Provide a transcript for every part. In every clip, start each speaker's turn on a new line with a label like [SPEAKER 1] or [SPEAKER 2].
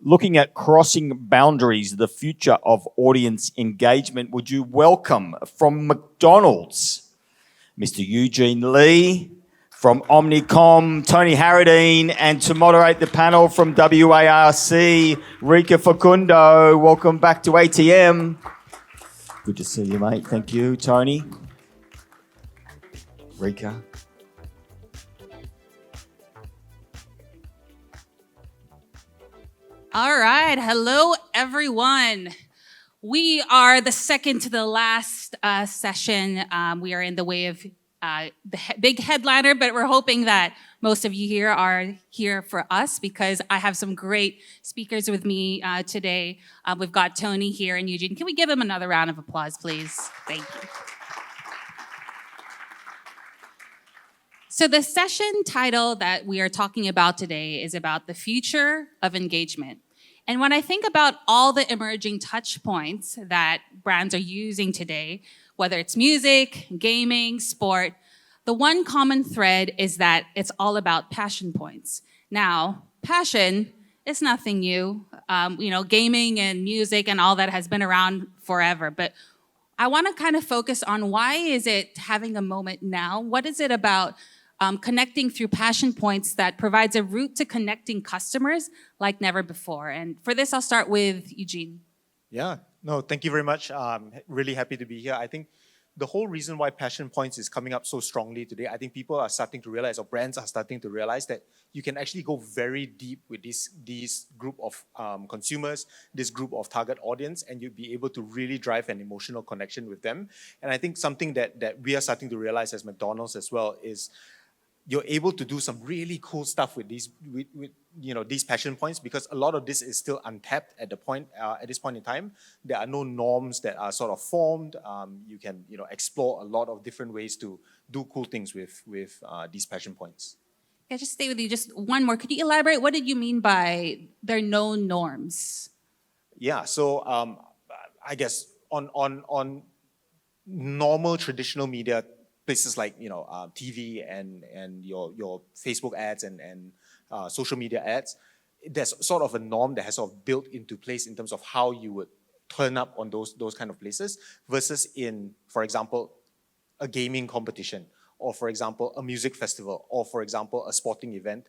[SPEAKER 1] looking at crossing boundaries, the future of audience engagement. Would you welcome from McDonald's, Mr. Eugene Lee, from Omnicom, Tony Harradine, and to moderate the panel from WARC, Rica Facundo. Welcome back to ATM. Good to see you, mate. Thank you, Tony. Rica.
[SPEAKER 2] All right. Hello, everyone. We are the second to the last session. We are in the way of the big headliner, but we're hoping that most of you here are here for us because I have some great speakers with me today. We've got Tony here and Eugene. Can we give him another round of applause, please? Thank you. So the session title that we are talking about today is about the future of engagement. And when I think about all the emerging touch points that brands are using today, whether it's music, gaming, sport, the one common thread is that it's all about passion points. Now, passion is nothing new. Gaming and music and all that has been around forever. But I want to kind of focus on why is it having a moment now? What is it about connecting through passion points that provides a route to connecting customers like never before? And for this, I'll start with Eugene.
[SPEAKER 3] Yeah, no, thank you very much. Really happy to be here. I think the whole reason why passion points is coming up so strongly today, I think people are starting to realize, or brands are starting to realize, that you can actually go very deep with this group of consumers, this group of target audience, and you'll be able to really drive an emotional connection with them. And I think something that we are starting to realize as McDonald's as well is you're able to do some really cool stuff with these passion points, because a lot of this is still untapped at this point in time. There are no norms that are sort of formed. You can explore a lot of different ways to do cool things with these passion points.
[SPEAKER 2] Can I just stay with you just one more? Could you elaborate? What did you mean by there are no norms?
[SPEAKER 3] Yeah, so I guess on normal traditional media, places like TV and your Facebook ads and social media ads, there's sort of a norm that has sort of built into place in terms of how you would turn up on those kind of places, versus in, for example, a gaming competition, or for example, a music festival, or for example, a sporting event.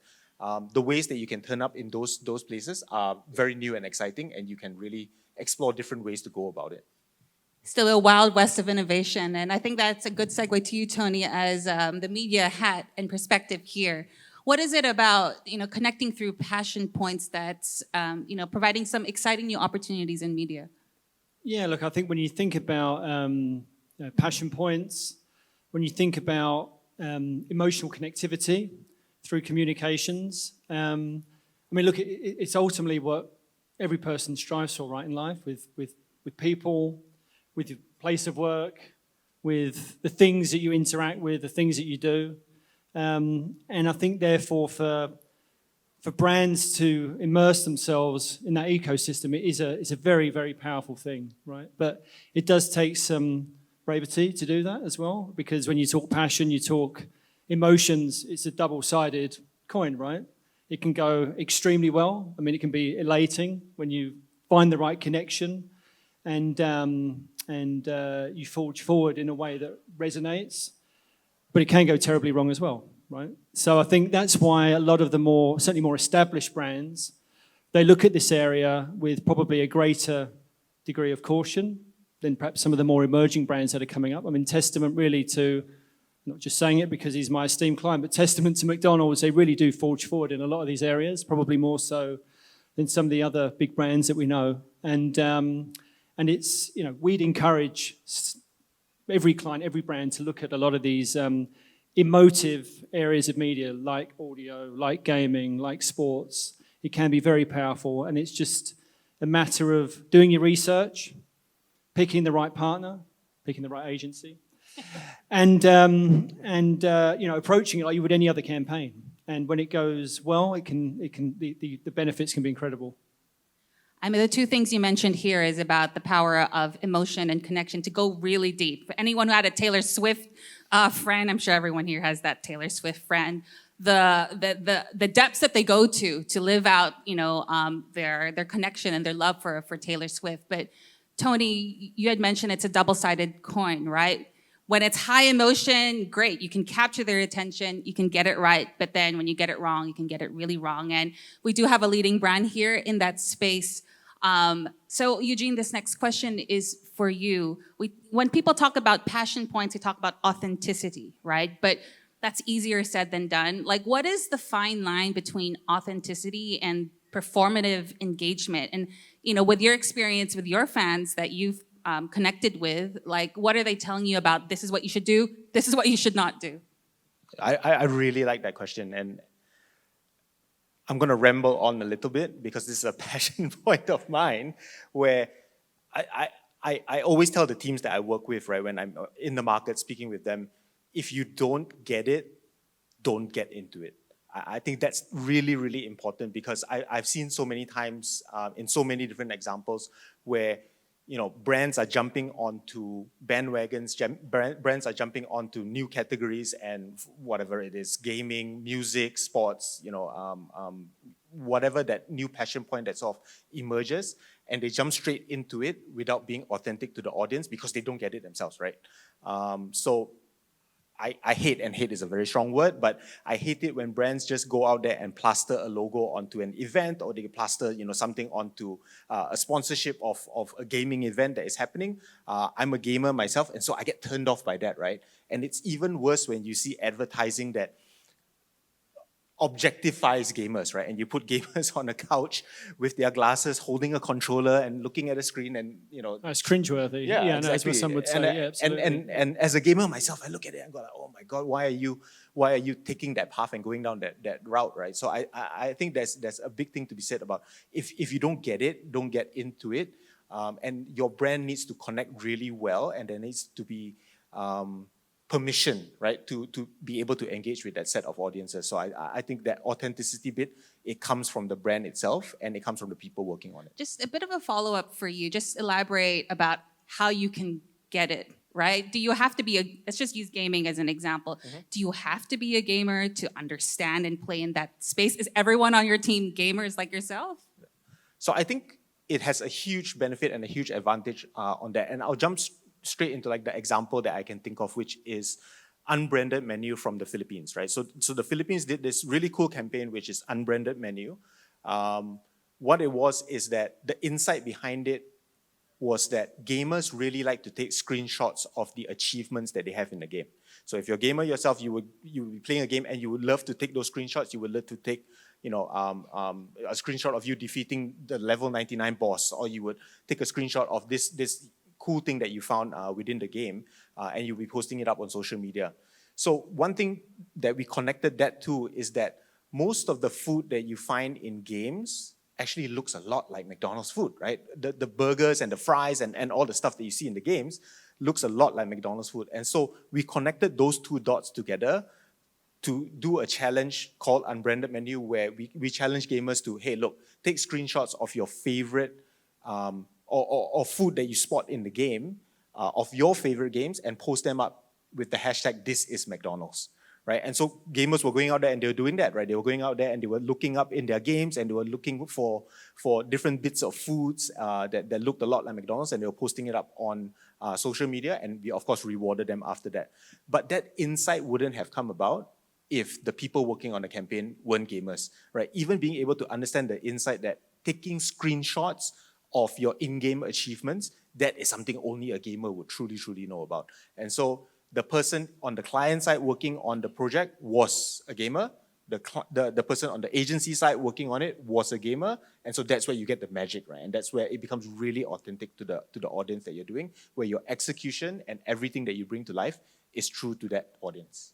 [SPEAKER 3] The ways that you can turn up in those places are very new and exciting, and you can really explore different ways to go about it.
[SPEAKER 2] Still a wild west of innovation. And I think that's a good segue to you, Tony, as the media hat and perspective here. What is it about, connecting through passion points that's, providing some exciting new opportunities in media?
[SPEAKER 4] Yeah, look, I think when you think about passion points, when you think about emotional connectivity through communications, look, it's ultimately what every person strives for, right, in life, with people, with your place of work, with the things that you interact with, the things that you do. And I think, therefore, for brands to immerse themselves in that ecosystem, it's a very, very powerful thing, right? But it does take some bravery to do that as well, because when you talk passion, you talk emotions, it's a double-sided coin, right? It can go extremely well. It can be elating when you find the right connection, and you forge forward in a way that resonates, but it can go terribly wrong as well, right? So I think that's why a lot of the certainly more established brands, they look at this area with probably a greater degree of caution than perhaps some of the more emerging brands that are coming up. Testament really to, not just saying it because he's my esteemed client, but testament to McDonald's, they really do forge forward in a lot of these areas, probably more so than some of the other big brands that we know. And it's, we'd encourage every client, every brand to look at a lot of these emotive areas of media, like audio, like gaming, like sports. It can be very powerful, and it's just a matter of doing your research, picking the right partner, picking the right agency, and approaching it like you would any other campaign. And when it goes well, the benefits can be incredible.
[SPEAKER 2] The two things you mentioned here is about the power of emotion and connection to go really deep. For anyone who had a Taylor Swift friend, I'm sure everyone here has that Taylor Swift friend. the depths that they go to live out, their connection and their love for Taylor Swift. But Tony, you had mentioned it's a double-sided coin, right? When it's high emotion, great, you can capture their attention, you can get it right, but then when you get it wrong, you can get it really wrong. And we do have a leading brand here in that space. So Eugene, this next question is for you. When people talk about passion points, they talk about authenticity, right? But that's easier said than done. Like, what is the fine line between authenticity and performative engagement? And, with your experience with your fans that you've connected with, like, what are they telling you about this is what you should do, this is what you should not do?
[SPEAKER 3] I really like that question, and I'm going to ramble on a little bit because this is a passion point of mine where I always tell the teams that I work with, right, when I'm in the market speaking with them, if you don't get it, don't get into it. I think that's really, really important because I've seen so many times in so many different examples where brands are jumping onto bandwagons, brands are jumping onto new categories and whatever it is, gaming, music, sports, whatever that new passion point that sort of emerges, and they jump straight into it without being authentic to the audience because they don't get it themselves, right? So I hate, and hate is a very strong word, but I hate it when brands just go out there and plaster a logo onto an event, or they plaster something onto a sponsorship of a gaming event that is happening. I'm a gamer myself, and so I get turned off by that, right? And it's even worse when you see advertising that objectifies gamers, right? And you put gamers on a couch with their glasses, holding a controller and looking at a screen, and
[SPEAKER 4] It's cringeworthy.
[SPEAKER 3] Yeah,
[SPEAKER 4] No,
[SPEAKER 3] exactly.
[SPEAKER 4] that's what some would say. Yeah, absolutely.
[SPEAKER 3] And as a gamer myself, I look at it and go like, oh my God, why are you taking that path and going down that route, right? So I think there's a big thing to be said about if you don't get it, don't get into it, and your brand needs to connect really well, and there needs to be permission, right, to be able to engage with that set of audiences. So I think that authenticity bit, it comes from the brand itself, and it comes from the people working on it.
[SPEAKER 2] Just a bit of a follow-up for you. Just elaborate about how you can get it, right? Do you have to be let's just use gaming as an example. Mm-hmm. Do you have to be a gamer to understand and play in that space? Is everyone on your team gamers like yourself?
[SPEAKER 3] So I think it has a huge benefit and a huge advantage on that. And I'll jump straight into like the example that I can think of, which is unbranded menu from the Philippines, right? So the Philippines did this really cool campaign, which is unbranded menu. What it was is that the insight behind it was that gamers really like to take screenshots of the achievements that they have in the game. So if you're a gamer yourself, you would be playing a game and you would love to take those screenshots. You would love to take a screenshot of you defeating the level 99 boss, or you would take a screenshot of this cool thing that you found within the game, and you'll be posting it up on social media. So one thing that we connected that to is that most of the food that you find in games actually looks a lot like McDonald's food, right? The burgers and the fries and all the stuff that you see in the games looks a lot like McDonald's food. And so we connected those two dots together to do a challenge called Unbranded Menu, where we challenge gamers to, hey, look, take screenshots of your favorite or food that you spot in the game, of your favorite games, and post them up with the hashtag "This is McDonald's," right? And so gamers were going out there and they were doing that, right? They were going out there and they were looking up in their games and they were looking for different bits of foods that looked a lot like McDonald's, and they were posting it up on social media, and we of course rewarded them after that. But that insight wouldn't have come about if the people working on the campaign weren't gamers, right? Even being able to understand the insight that taking screenshots of your in-game achievements, that is something only a gamer would truly, truly know about. And so the person on the client side working on the project was a gamer. The person on the agency side working on it was a gamer. And so that's where you get the magic, right? And that's where it becomes really authentic to the audience that you're doing, where your execution and everything that you bring to life is true to that audience.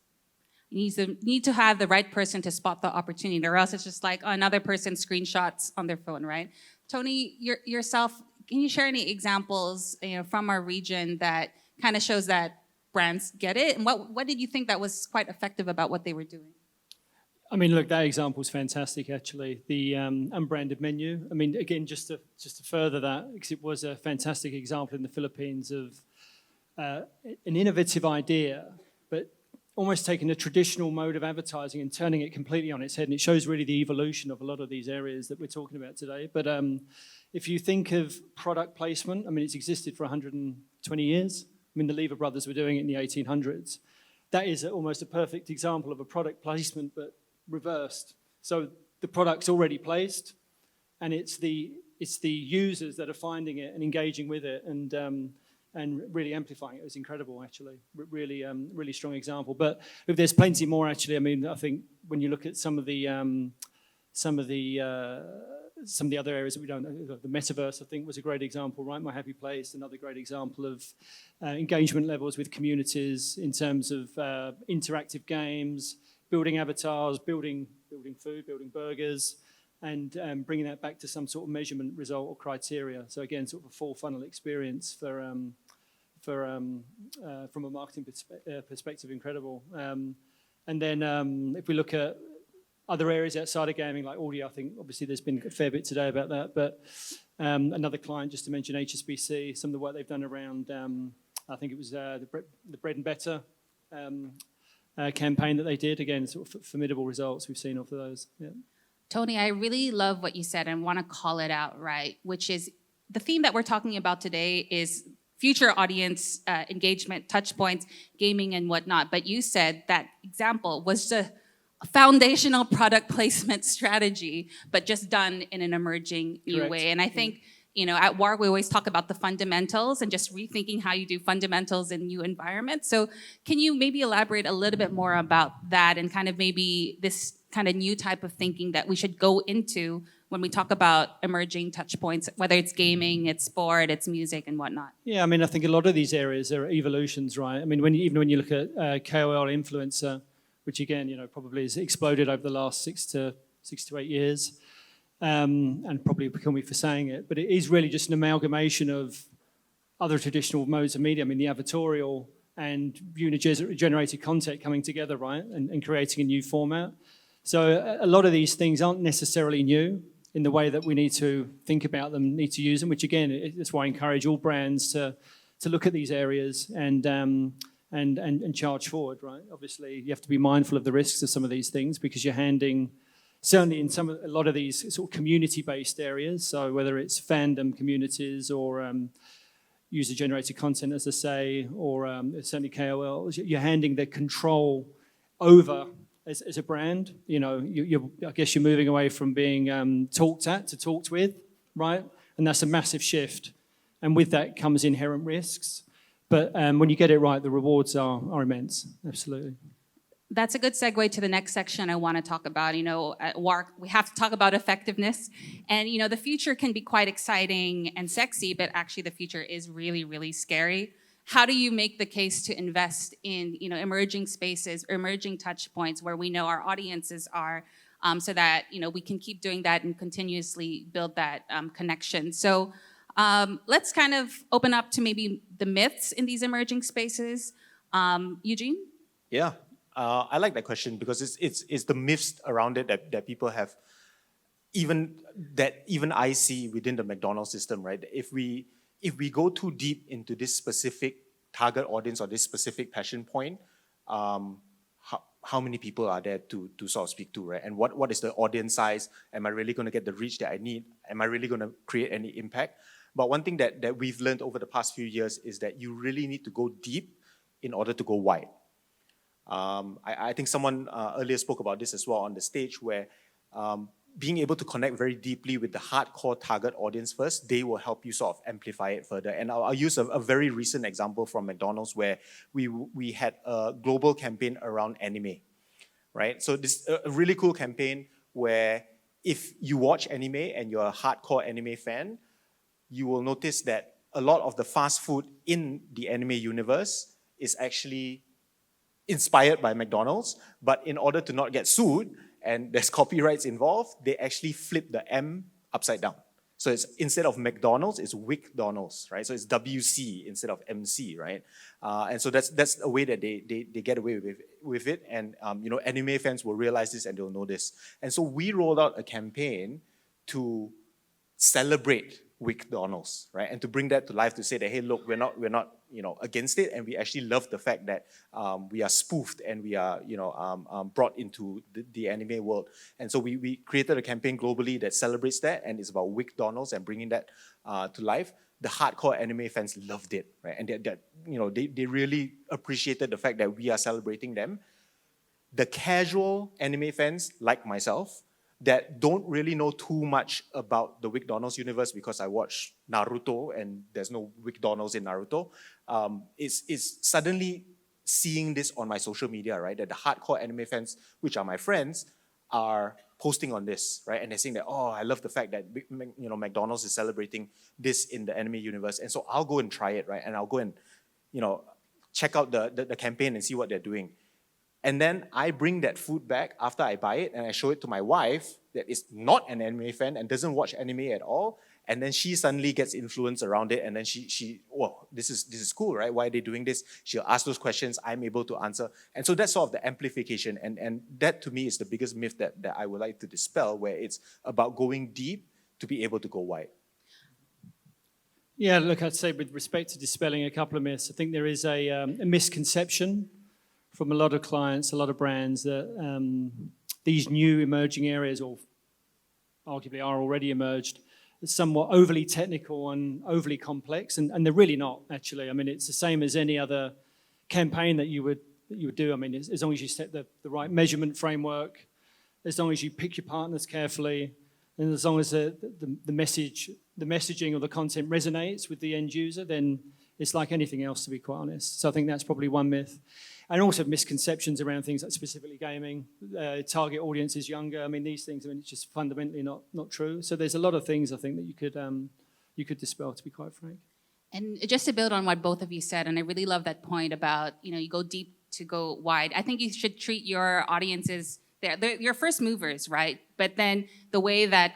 [SPEAKER 2] You need to have the right person to spot the opportunity, or else it's just like another person screenshots on their phone, right? Tony, yourself, can you share any examples from our region that kind of shows that brands get it? And what did you think that was quite effective about what they were doing?
[SPEAKER 4] I mean, look, that example is fantastic, actually. The unbranded menu. I mean, again, just to further that, because it was a fantastic example in the Philippines of an innovative idea, but almost taking a traditional mode of advertising and turning it completely on its head. And it shows really the evolution of a lot of these areas that we're talking about today. But if you think of product placement, I mean, it's existed for 120 years. I mean, the Lever brothers were doing it in the 1800s. That is almost a perfect example of a product placement, but reversed. So the product's already placed, and it's the users that are finding it and engaging with it and really amplifying it. It was incredible, actually. Really strong example. But if there's plenty more, actually. I mean, I think when you look at some of the other areas that we don't know, the metaverse, I think, was a great example, right? My Happy Place, another great example of engagement levels with communities in terms of interactive games, building avatars, building food, building burgers, and bringing that back to some sort of measurement result or criteria. So again, sort of a full funnel experience from a marketing perspective, incredible. And then if we look at other areas outside of gaming, like audio, I think obviously there's been a fair bit today about that, but another client, just to mention HSBC, some of the work they've done around, I think it was the Bread and Better campaign that they did. Again, sort of formidable results we've seen off of those. Yeah.
[SPEAKER 2] Tony, I really love what you said and want to call it out, right? Which is the theme that we're talking about today is future audience engagement, touch points, gaming and whatnot. But you said that example was a foundational product placement strategy, but just done in an emerging new
[SPEAKER 4] Correct.
[SPEAKER 2] way. And I think, at WARC, we always talk about the fundamentals and just rethinking how you do fundamentals in new environments. So can you maybe elaborate a little bit more about that and kind of maybe this kind of new type of thinking that we should go into when we talk about emerging touch points, whether it's gaming, it's sport, it's music and whatnot?
[SPEAKER 4] Yeah, I mean, I think a lot of these areas are evolutions, right? I mean, even when you look at KOL influencer, which again, probably has exploded over the last 6 to 8 years, and probably kill me for saying it, but it is really just an amalgamation of other traditional modes of media. I mean, the advertorial and user-generated content coming together, right, and creating a new format. So a lot of these things aren't necessarily new in the way that we need to think about them, need to use them, which again, that's why I encourage all brands to look at these areas and charge forward, right? Obviously, you have to be mindful of the risks of some of these things because you're handing, certainly in a lot of these sort of community-based areas, so whether it's fandom communities or user-generated content, as I say, or certainly KOLs, you're handing the control over as a brand. I guess you're moving away from being talked at to talked with, right? And that's a massive shift. And with that comes inherent risks. But when you get it right, the rewards are immense, absolutely.
[SPEAKER 2] That's a good segue to the next section I want to talk about. At WARC, we have to talk about effectiveness. And, the future can be quite exciting and sexy, but actually the future is really, really scary. How do you make the case to invest in, emerging spaces, emerging touch points where we know our audiences are, so that, we can keep doing that and continuously build that connection? So let's kind of open up to maybe the myths in these emerging spaces. Eugene?
[SPEAKER 3] Yeah. I like that question because it's the myths around it that people have, even I see within the McDonald's system, right? If we go too deep into this specific target audience or this specific passion point, how many people are there to sort of speak to, right? And what is the audience size? Am I really going to get the reach that I need? Am I really going to create any impact? But one thing that we've learned over the past few years is that you really need to go deep in order to go wide. I think someone earlier spoke about this as well on the stage, where being able to connect very deeply with the hardcore target audience first, they will help you sort of amplify it further. And I'll use a very recent example from McDonald's where we had a global campaign around anime, right? So this a really cool campaign where if you watch anime and you're a hardcore anime fan, you will notice that a lot of the fast food in the anime universe is actually inspired by McDonald's, but in order to not get sued, and there's copyrights involved, they actually flip the M upside down. So it's instead of McDonald's, it's WcDonald's, right? So it's WC instead of MC, right? And so that's a way that they get away with it. And anime fans will realize this and they'll know this. And so we rolled out a campaign to celebrate WcDonald's, right? And to bring that to life, to say that, hey, look, we're not against it, and we actually love the fact that we are spoofed and we are, brought into the anime world. And so we created a campaign globally that celebrates that, and it's about McDonald's and bringing that to life. The hardcore anime fans loved it, right? And they really appreciated the fact that we are celebrating them. The casual anime fans, like myself, that don't really know too much about the McDonald's universe because I watch Naruto and there's no McDonald's in Naruto, is suddenly seeing this on my social media, right? That the hardcore anime fans, which are my friends, are posting on this, right? And they're saying that, oh, I love the fact that McDonald's is celebrating this in the anime universe. And so I'll go and try it, right? And I'll go and, check out the campaign and see what they're doing. And then I bring that food back after I buy it and I show it to my wife that is not an anime fan and doesn't watch anime at all. And then she suddenly gets influenced around it, and then this is cool, right? Why are they doing this? She'll ask those questions, I'm able to answer. And so that's sort of the amplification. And that to me is the biggest myth that I would like to dispel, where it's about going deep to be able to go wide.
[SPEAKER 4] Yeah, look, I'd say with respect to dispelling a couple of myths, I think there is a misconception from a lot of clients, a lot of brands, that these new emerging areas, or arguably are already emerged, are somewhat overly technical and overly complex, and they're really not, actually. I mean, it's the same as any other campaign that you would do. I mean, as long as you set the right measurement framework, as long as you pick your partners carefully, and as long as the messaging or the content resonates with the end user, then it's like anything else, to be quite honest. So I think that's probably one myth. And also misconceptions around things like specifically gaming, target audience is younger. I mean, these things, it's just fundamentally not true. So there's a lot of things I think that you could dispel, to be quite frank.
[SPEAKER 2] And just to build on what both of you said, and I really love that point about, you go deep to go wide. I think you should treat your audiences, they're your first movers, right? But then the way that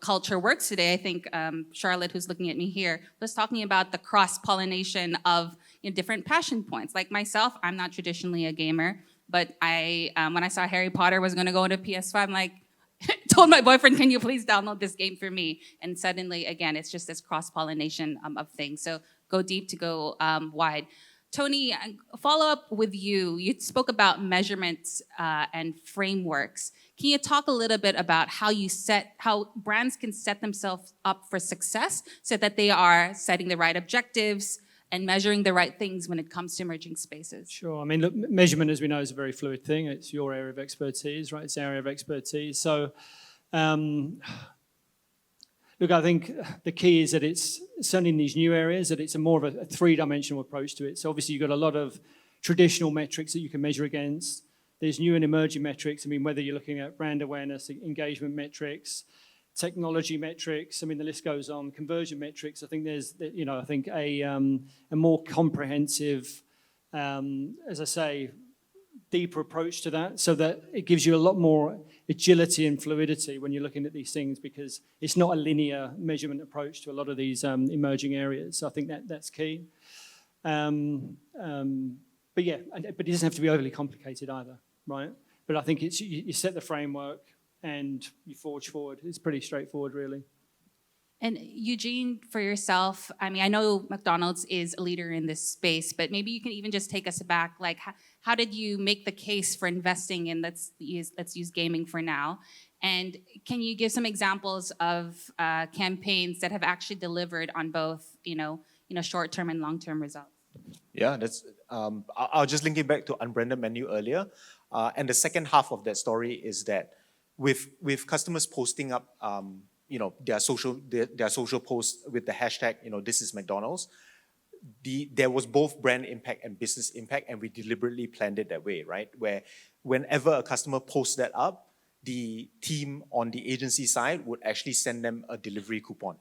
[SPEAKER 2] culture works today, I think Charlotte, who's looking at me here, was talking about the cross-pollination of different passion points. Like myself, I'm not traditionally a gamer, but when I saw Harry Potter was going to go into PS5, I'm like, told my boyfriend, can you please download this game for me? And suddenly, again, it's just this cross-pollination of things. So go deep to go wide. Tony, follow up with you. You spoke about measurements and frameworks. Can you talk a little bit about how brands can set themselves up for success so that they are setting the right objectives and measuring the right things when it comes to emerging spaces?
[SPEAKER 4] Sure. I mean, look, measurement, as we know, is a very fluid thing. It's your area of expertise, right? It's our area of expertise. So, look, I think the key is that it's certainly in these new areas that it's more of a three-dimensional approach to it. So obviously you've got a lot of traditional metrics that you can measure against. There's new and emerging metrics. I mean, whether you're looking at brand awareness, engagement metrics, technology metrics, I mean, the list goes on, conversion metrics. I think there's, a more comprehensive, as I say, deeper approach to that, so that it gives you a lot more agility and fluidity when you're looking at these things, because it's not a linear measurement approach to a lot of these emerging areas. So I think that's key. But it doesn't have to be overly complicated either, right? But I think it's you set the framework and you forge forward. It's pretty straightforward, really.
[SPEAKER 2] And Eugene, for yourself, I mean, I know McDonald's is a leader in this space, but maybe you can even just take us back. Like, how did you make the case for investing in, let's use gaming for now? And can you give some examples of campaigns that have actually delivered on both, short-term and long-term results?
[SPEAKER 3] Yeah, that's. I'll just link it back to unbranded menu earlier, and the second half of that story is that with customers posting up, their social posts with the hashtag, this is McDonald's. There was both brand impact and business impact, and we deliberately planned it that way, right? Where whenever a customer posts that up, the team on the agency side would actually send them a delivery coupon,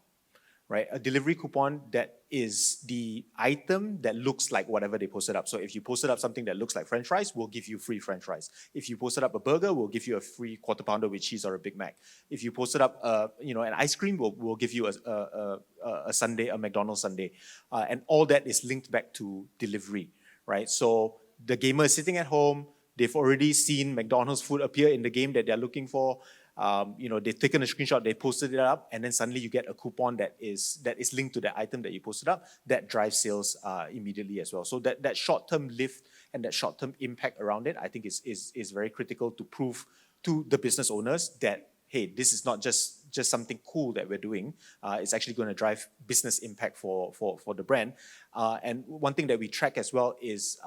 [SPEAKER 3] right? A delivery coupon that is the item that looks like whatever they posted up. So if you posted up something that looks like French fries, we'll give you free French fries. If you posted up a burger, we'll give you a free quarter pounder with cheese or a Big Mac. If you posted up, an ice cream, we'll give you a sundae, a McDonald's sundae, and all that is linked back to delivery, right? So the gamer is sitting at home. They've already seen McDonald's food appear in the game that they're looking for. they've taken a screenshot, they posted it up, and then suddenly you get a coupon that is linked to the item that you posted up, that drives sales immediately as well. So that short-term lift and that short-term impact around it, I think is very critical to prove to the business owners that, hey, this is not just something cool that we're doing. It's actually going to drive business impact for the brand. And one thing that we track as well is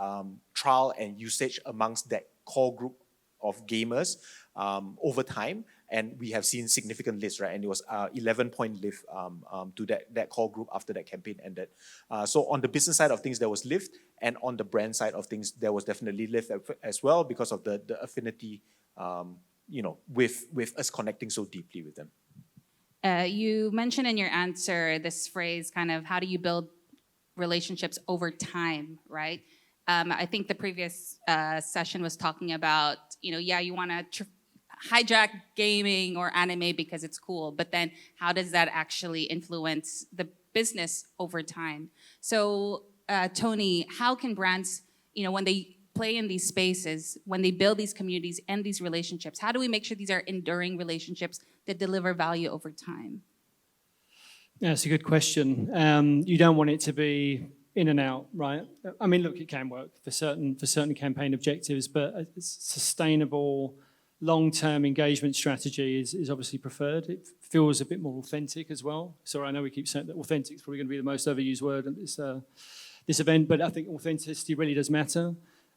[SPEAKER 3] trial and usage amongst that core group of gamers over time. And we have seen significant lifts, right? And it was 11-point lift to that core group after that campaign ended. So on the business side of things, there was lift. And on the brand side of things, there was definitely lift as well because of the affinity, with us connecting so deeply with them.
[SPEAKER 2] You mentioned in your answer this phrase, kind of, how do you build relationships over time, right? I think the previous session was talking about, you want to hijack gaming or anime because it's cool, but then how does that actually influence the business over time? So, Tony, how can brands, when they play in these spaces, when they build these communities and these relationships, how do we make sure these are enduring relationships that deliver value over time?
[SPEAKER 4] Yeah, that's a good question. You don't want it to be in and out, right? I mean, look, it can work for certain campaign objectives, but a sustainable, long-term engagement strategy is obviously preferred. It feels a bit more authentic as well. Sorry, I know we keep saying that authentic is probably going to be the most overused word at this event, but I think authenticity really does matter.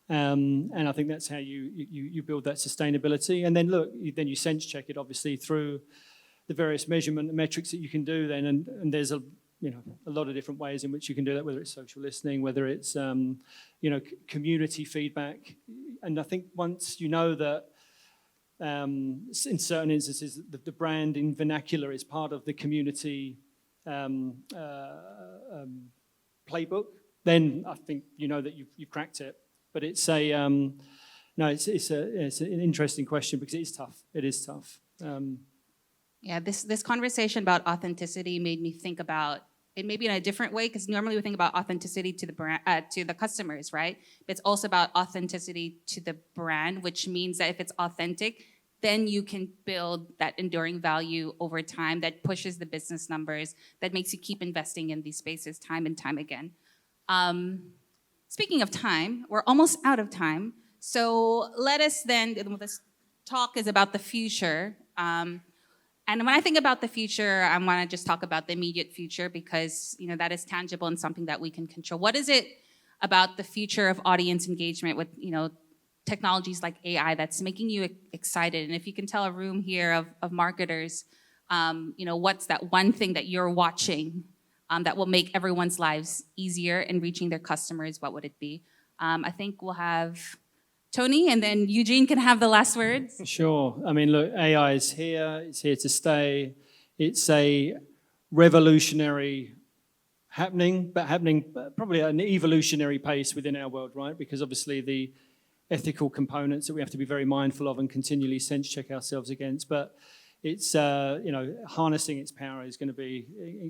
[SPEAKER 4] And I think that's how you build that sustainability. And then look, then you sense check it obviously through the various measurement metrics that you can do then. And there's a lot of different ways in which you can do that, whether it's social listening, whether it's community feedback. And I think once you know that in certain instances the brand in vernacular is part of the community playbook, then I think you know that you've cracked it. But it's an interesting question because it is tough. It is tough.
[SPEAKER 2] This conversation about authenticity made me think about it maybe in a different way, because normally we think about authenticity to the brand, to the customers, right? But it's also about authenticity to the brand, which means that if it's authentic, then you can build that enduring value over time that pushes the business numbers, that makes you keep investing in these spaces time and time again. Speaking of time, we're almost out of time. So let us then, this talk is about the future. And when I think about the future, I want to just talk about the immediate future because, that is tangible and something that we can control. What is it about the future of audience engagement with, technologies like AI that's making you excited? And if you can tell a room here of marketers, what's that one thing that you're watching that will make everyone's lives easier in reaching their customers, what would it be? I think we'll have Tony, and then Eugene can have the last words.
[SPEAKER 4] Sure. I mean, look, AI is here. It's here to stay. It's a revolutionary happening, but happening probably at an evolutionary pace within our world, right? Because obviously the ethical components that we have to be very mindful of and continually sense check ourselves against. But it's, harnessing its power is going to be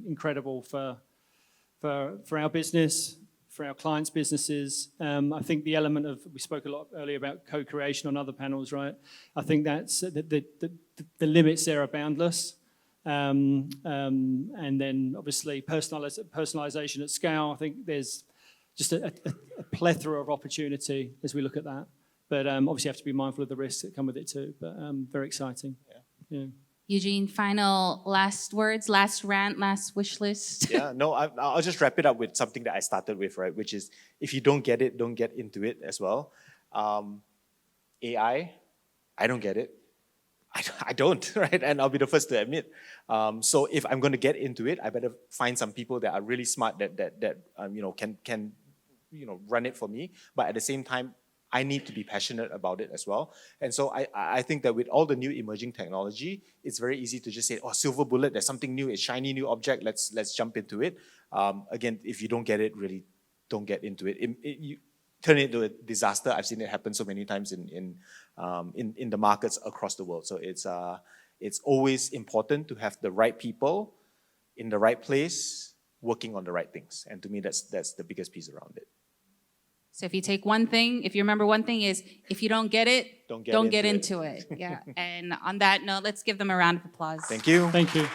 [SPEAKER 4] incredible for our business, for our clients' businesses. I think the element of, we spoke a lot earlier about co-creation on other panels, right? I think that's the limits there are boundless. And then obviously personalization at scale. I think there's just a plethora of opportunity as we look at that. But obviously you have to be mindful of the risks that come with it too. But very exciting. Yeah.
[SPEAKER 2] Eugene, final last words, last rant, last wish list.
[SPEAKER 3] Yeah, no, I'll just wrap it up with something that I started with, right? Which is, if you don't get it, don't get into it as well. AI, I don't get it. I don't, right? And I'll be the first to admit. So if I'm going to get into it, I better find some people that are really smart that can run it for me. But at the same time, I need to be passionate about it as well. And so I think that with all the new emerging technology, it's very easy to just say, oh, silver bullet, there's something new, it's shiny new object, let's jump into it. Again, if you don't get it, really don't get into it. You turn it into a disaster. I've seen it happen so many times in the markets across the world. So it's always important to have the right people in the right place, working on the right things. And to me, that's the biggest piece around it.
[SPEAKER 2] So if you take one thing, if you remember one thing is, if you don't get it,
[SPEAKER 3] Don't get
[SPEAKER 2] don't get
[SPEAKER 3] into
[SPEAKER 2] into it. Yeah. And on that note, let's give them a round of applause.
[SPEAKER 3] Thank you.
[SPEAKER 4] Thank you.